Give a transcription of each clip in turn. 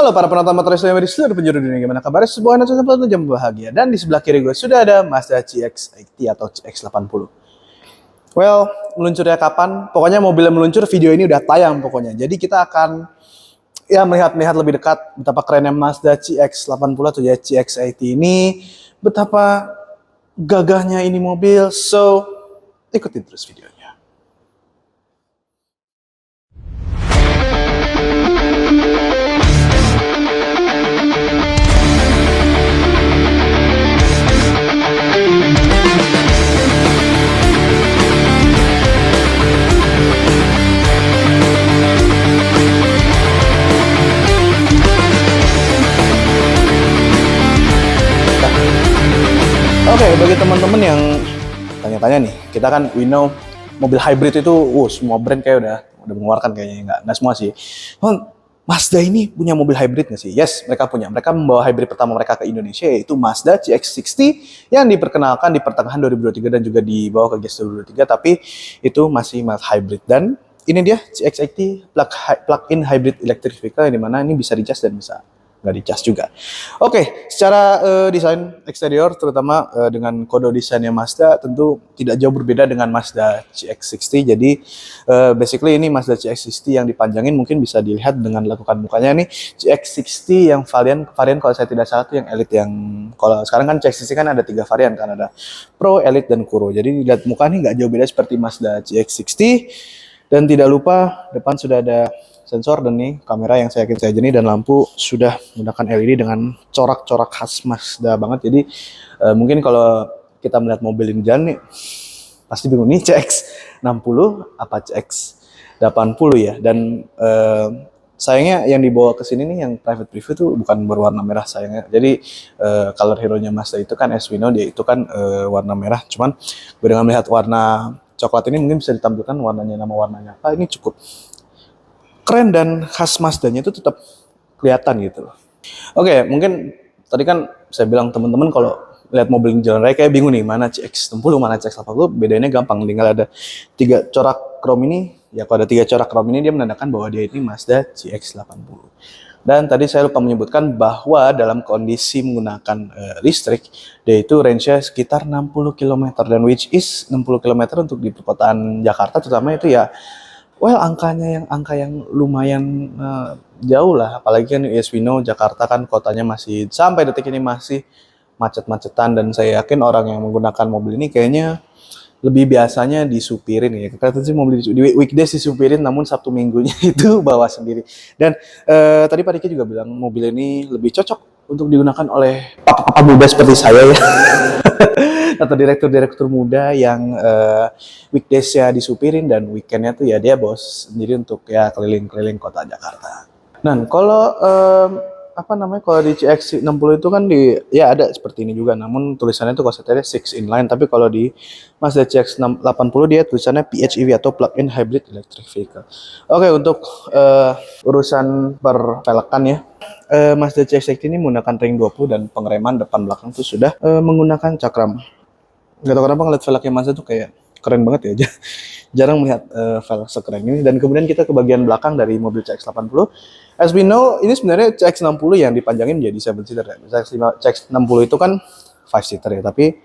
Halo para penonton motor yang di seluruh penjuru dunia, gimana kabarnya? Sebuah anak satu jam bahagia. Dan di sebelah kiri gue sudah ada Mazda CX-80 atau CX-80. Well, meluncurnya kapan? Pokoknya mobilnya meluncur, video ini udah tayang pokoknya. Jadi kita akan melihat lebih dekat betapa kerennya Mazda CX-80 atau ya CX-80 ini, betapa gagahnya ini mobil. So, ikutin terus videonya. Oke, bagi teman-teman yang tanya-tanya nih, kita kan we know mobil hybrid itu, semua brand kayak udah mengeluarkan kayaknya, nggak semua sih. Mazda ini punya mobil hybrid nggak sih? Yes, mereka punya. Mereka membawa hybrid pertama mereka ke Indonesia, yaitu Mazda CX-60 yang diperkenalkan di pertengahan 2023 dan juga dibawa ke GS 2023, tapi itu masih mild hybrid. Dan ini dia CX-80 plug-in hybrid electric vehicle, yang dimana ini bisa dicas dan bisa nggak dicas juga. Oke, secara desain eksterior terutama dengan kode desainnya Mazda tentu tidak jauh berbeda dengan Mazda CX-60. Jadi basically ini Mazda CX-60 yang dipanjangin, mungkin bisa dilihat dengan lakukan mukanya nih. CX-60 yang varian kalau saya tidak salah itu yang Elite, yang kalau sekarang kan CX-60 kan ada 3 varian kan, ada Pro, Elite, dan Kuro. Jadi dilihat muka nih nggak jauh beda seperti Mazda CX-60. Dan tidak lupa depan sudah ada sensor dan nih kamera yang saya yakin saya jernih, dan lampu sudah menggunakan LED dengan corak-corak khas Mazda banget. Jadi mungkin kalau kita melihat mobil ini jalan nih pasti bingung nih CX-60 apa CX-80 ya. Dan sayangnya yang dibawa ke sini nih yang private preview tuh bukan berwarna merah sayangnya. Jadi color hero-nya Mazda itu kan as we know, dia itu kan warna merah. Cuman dengan melihat warna coklat ini mungkin bisa ditampilkan warnanya, nama warnanya apa, ini cukup keren dan khas Mazdanya itu tetap kelihatan gitu loh. Oke, mungkin tadi kan saya bilang teman-teman kalau lihat mobil di jalan raya kayak bingung nih, mana CX-60, mana CX-80. Bedanya gampang, tinggal ada 3 corak chrome ini. Ya kalau ada 3 corak chrome ini dia menandakan bahwa dia ini Mazda CX-80. Dan tadi saya lupa menyebutkan bahwa dalam kondisi menggunakan listrik, dia itu range-nya sekitar 60 km, dan which is 60 km untuk di perkotaan Jakarta terutama itu ya, angka yang lumayan jauh lah. Apalagi kan as we know Jakarta kan kotanya masih sampai detik ini masih macet-macetan, dan saya yakin orang yang menggunakan mobil ini kayaknya lebih biasanya disupirin ya. Kelihatan sih mobil di weekdays disupirin, namun Sabtu Minggunya itu bawa sendiri. Dan tadi Pak Diki juga bilang mobil ini lebih cocok untuk digunakan oleh papa-papa muda seperti saya ya. Atau direktur-direktur muda yang weekdays-nya disupirin dan weekend-nya tuh ya dia bos sendiri untuk ya keliling-keliling kota Jakarta. Nah, kalau kalau di CX-60 itu kan ya ada seperti ini juga, namun tulisannya itu kalau saya lihat 6 inline, tapi kalau di Mazda CX-80 dia tulisannya PHEV atau plug-in hybrid electric vehicle. Oke, untuk urusan pervelekan ya, Mazda CX-80 ini menggunakan ring 20 dan pengereman depan belakang itu sudah menggunakan cakram. Gak tau kenapa ngeliat velgnya Mazda tuh kayak keren banget ya. Jarang melihat velg sekeren ini. Dan kemudian kita ke bagian belakang dari mobil CX-80. As we know, ini sebenarnya CX-60 yang dipanjangin menjadi 7-seater ya. CX-60 itu kan 5-seater ya, tapi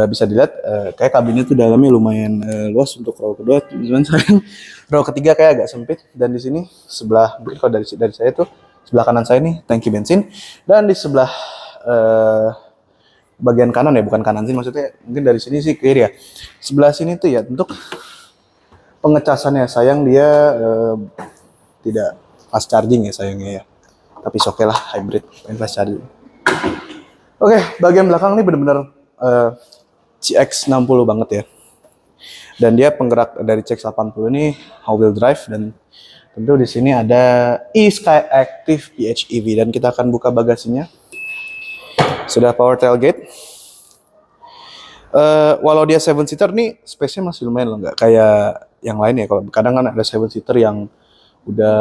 bisa dilihat kayak kabinnya tuh dalamnya lumayan luas untuk row kedua. Cuman sayang row ketiga kayak agak sempit. Dan di sini sebelah, mungkin kalau dari saya tuh sebelah kanan saya nih tangki bensin, dan di sebelah bagian kanan ya, bukan kanan sih maksudnya, mungkin dari sini sih kiri ya. Sebelah sini tuh ya untuk pengecasannya, sayang dia tidak fast charging ya sayangnya ya. Tapi oke lah, hybrid fast charging. Oke, bagian belakang ini benar-benar CX-60 banget ya. Dan dia penggerak dari CX-80 ini all-wheel drive, dan tentu di sini ada eSkyActiv PHEV, dan kita akan buka bagasinya. Sudah power tailgate. Walau dia 7-seater nih, space-nya masih lumayan loh, nggak kayak yang lain ya. Kalau kadang kan ada 7-seater yang udah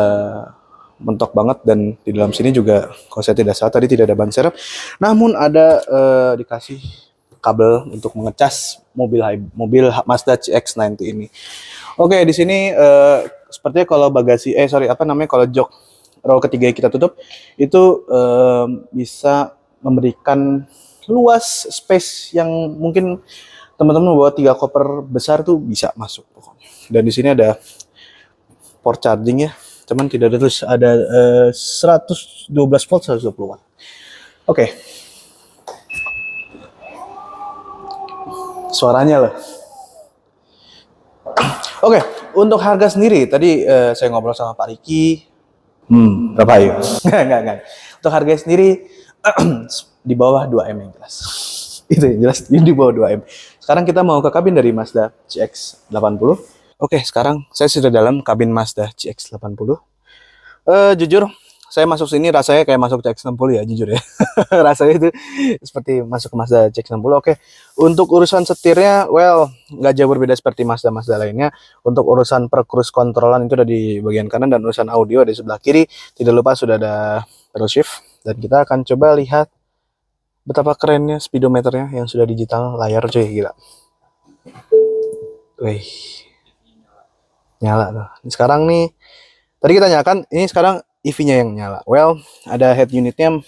mentok banget, dan di dalam sini juga kalau saya tidak salah tadi tidak ada ban serep, namun ada dikasih kabel untuk mengecas mobil Mazda CX-90 ini. Oke, di sini sepertinya kalau bagasi kalau jok row ketiga kita tutup, itu bisa memberikan luas space yang mungkin teman-teman bawa 3 koper besar tuh bisa masuk pokoknya. Dan di sini ada port charging ya, cuman tidak ada terus, ada 112 volt 120 watt. Oke. Suaranya loh. Oke, untuk harga sendiri tadi saya ngobrol sama Pak Riki. Berapa yuk? Enggak. Untuk harga sendiri di bawah 2M yang jelas. Itu yang jelas, di bawah 2M. Sekarang kita mau ke kabin dari Mazda CX-80. Oke, sekarang saya sudah dalam kabin Mazda CX-80. Jujur, saya masuk sini rasanya kayak masuk CX-60 ya, jujur ya. Rasanya itu seperti masuk ke Mazda CX-60. Oke, untuk urusan setirnya, well, nggak jauh berbeda seperti Mazda-Mazda lainnya. Untuk urusan per cruise controlan itu ada di bagian kanan, dan urusan audio di sebelah kiri. Tidak lupa sudah ada pedal shift. Dan kita akan coba lihat betapa kerennya speedometernya yang sudah digital, layar cuy, gila. Wih, nyala tuh. Sekarang nih, tadi kita nyalakan, ini sekarang EV-nya yang nyala. Well, ada head unitnya,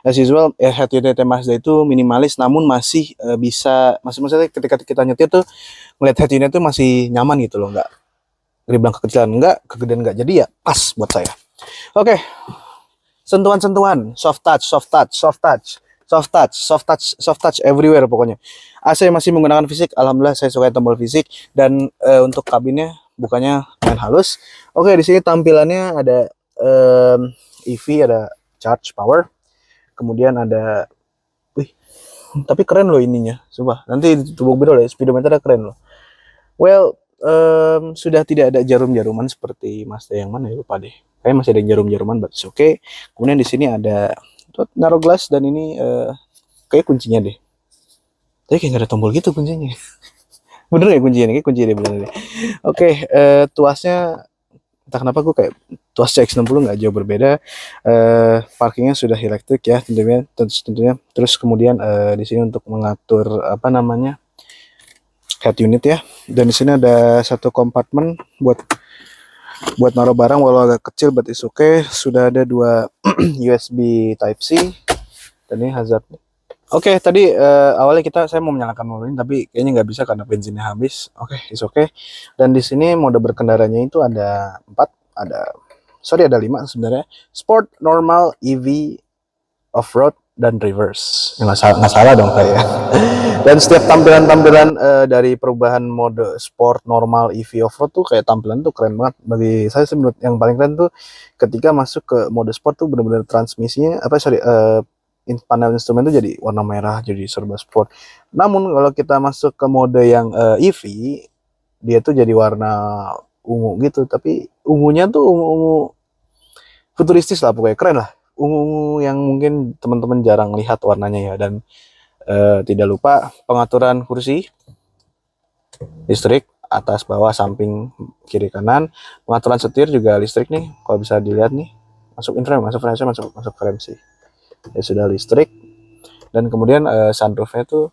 as usual, head unitnya Mazda itu minimalis, namun masih bisa, maksudnya ketika kita nyetir tuh, ngeliat head unit tuh masih nyaman gitu loh, nggak dibilang kekecilan, nggak, kegedean nggak, jadi ya pas buat saya. Oke, sentuhan-sentuhan, soft touch everywhere pokoknya. AC masih menggunakan fisik, alhamdulillah saya suka tombol fisik, dan untuk kabinnya bukannya main halus. Oke, di sini tampilannya ada EV, ada charge power, kemudian ada, wih, tapi keren loh ininya, coba nanti tubuh biro ya, speedometernya keren loh. Well, sudah tidak ada jarum-jaruman seperti Mazda yang mana ya, lupa deh. Kayaknya masih ada jarum-jaruman, but it's okay. Kemudian di sini ada naruh gelas, dan ini kayak kuncinya deh. Tapi kayak nggak ada tombol gitu kuncinya. Bener ya kuncinya nih, kayak kunci deh bener deh. Oke, tuasnya entah kenapa gue kayak tuas CX-60 nggak jauh berbeda. Parkingnya sudah elektrik ya tentunya. Terus kemudian di sini untuk mengatur apa namanya head unit ya. Dan di sini ada satu kompartemen buat naruh barang, walau agak kecil but it's okay. Sudah ada 2 USB Type C, dan ini hazard. Oke, tadi awalnya saya mau menyalakan mobil ini, tapi kayaknya nggak bisa karena bensinnya habis. Oke, it's okay. Dan di sini mode berkendaranya itu ada 4, ada 5 sebenarnya. Sport, normal, EV, off-road, dan reverse. Nggak salah dong saya. Dan setiap tampilan-tampilan dari perubahan mode sport, normal, EV, off-road tuh kayak tampilan tuh keren banget. Bagi saya menurut yang paling keren tuh ketika masuk ke mode sport tuh benar-benar transmisinya panel instrumen tuh jadi warna merah, jadi serba sport. Namun kalau kita masuk ke mode yang EV, dia tuh jadi warna ungu gitu, tapi ungunya tuh ungu futuristis lah, pokoknya keren lah. Ungu yang mungkin teman-teman jarang lihat warnanya ya. Dan tidak lupa pengaturan kursi listrik, atas bawah samping kiri kanan. Pengaturan setir juga listrik nih, kalau bisa dilihat nih, masuk inframe, masuk frame sih ya, sudah listrik. Dan kemudian sunroofnya tuh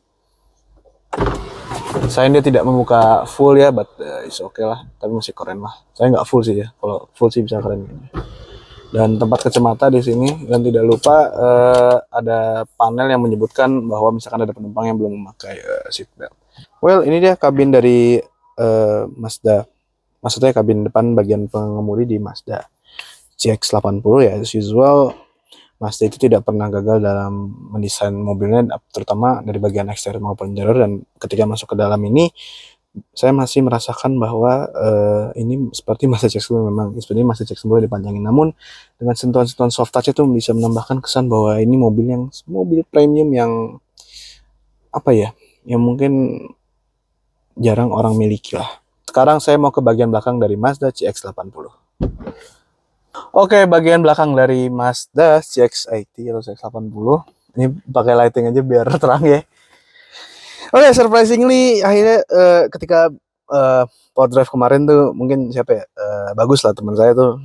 saya dia tidak membuka full ya, but it's okay lah, tapi masih keren lah. Saya nggak full sih ya, kalau full sih bisa keren. Dan tempat kacamata di sini. Dan tidak lupa ada panel yang menyebutkan bahwa misalkan ada penumpang yang belum memakai seatbelt. Well, ini dia kabin dari Mazda, maksudnya kabin depan bagian pengemudi di Mazda CX-80 ya. As usual, Mazda itu tidak pernah gagal dalam mendesain mobilnya, terutama dari bagian eksterior maupun interior. Dan ketika masuk ke dalam ini, saya masih merasakan bahwa ini seperti Mazda CX-10, memang seperti Mazda CX-10 dipanjangin. Namun dengan sentuhan-sentuhan soft touch itu bisa menambahkan kesan bahwa ini mobil premium yang apa ya, yang mungkin jarang orang miliki lah. Sekarang saya mau ke bagian belakang dari Mazda CX-80. Oke, bagian belakang dari Mazda CX-80 atau CX-80. Ini pakai lighting aja biar terang ya. Oke, surprisingly akhirnya ketika power drive kemarin tuh mungkin bagus lah teman saya tuh.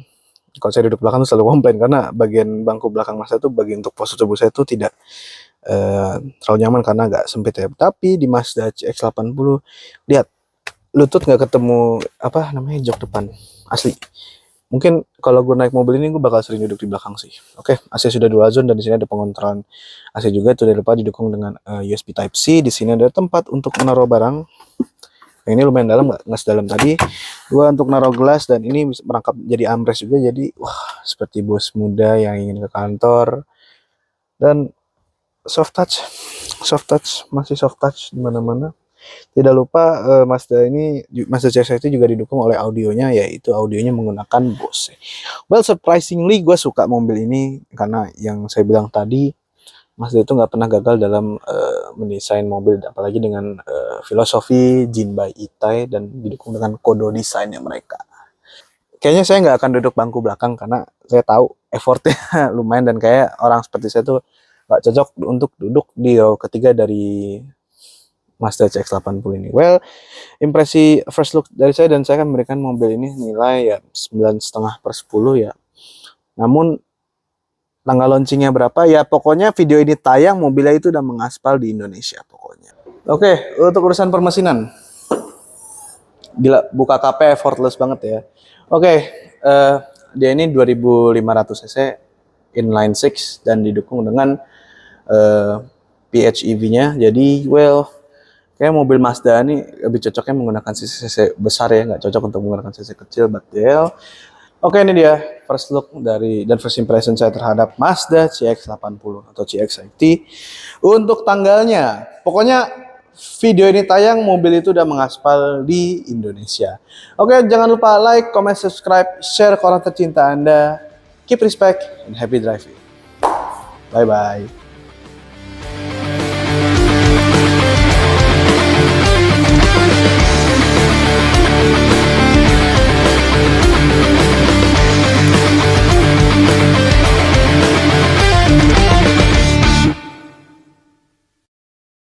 Kalau saya duduk belakang tuh selalu komplain karena bagian bangku belakang Mazda tuh bagian untuk postur tubuh saya tuh tidak terlalu nyaman karena agak sempit ya. Tapi di Mazda CX-80 lihat, lutut nggak ketemu jok depan asli. Mungkin kalau gue naik mobil ini gue bakal sering duduk di belakang sih. Oke, AC sudah dual zone dan di sini ada pengontrolan AC juga. Itu tidak lupa didukung dengan USB Type C. Di sini ada tempat untuk menaruh barang. Nah, ini lumayan dalam, nggak sedalam tadi. Dua untuk naruh gelas dan ini bisa merangkap jadi armrest juga. Jadi wah, seperti bos muda yang ingin ke kantor. Dan soft touch, masih soft touch di mana-mana. Tidak lupa Mazda CX-5 itu juga didukung oleh audionya, yaitu audionya menggunakan Bose. Well, surprisingly gue suka mobil ini karena yang saya bilang tadi, Mazda itu nggak pernah gagal dalam mendesain mobil, apalagi dengan filosofi Jinbei Itai dan didukung dengan kodo desainnya mereka. Kayaknya saya nggak akan duduk bangku belakang karena saya tahu effortnya lumayan dan kayak orang seperti saya tuh nggak cocok untuk duduk di row ketiga dari Mazda CX-80 ini. Well, impresi first look dari saya, dan saya akan memberikan mobil ini nilai ya 9,5/10 ya. Namun tanggal launchingnya berapa ya, pokoknya video ini tayang mobilnya itu udah mengaspal di Indonesia pokoknya. Oke, untuk urusan permesinan, gila, buka KP effortless banget ya. Oke, dia ini 2500 cc inline 6 dan didukung dengan PHEV-nya. Jadi well, kayak mobil Mazda ini lebih cocoknya menggunakan cc besar ya, nggak cocok untuk menggunakan cc kecil, but well. Oke, ini dia first look dari dan first impression saya terhadap Mazda CX-80 atau CX-80. Untuk tanggalnya, pokoknya video ini tayang mobil itu udah mengaspal di Indonesia. Oke, jangan lupa like, comment, subscribe, share ke orang tercinta Anda. Keep respect and happy driving. Bye-bye.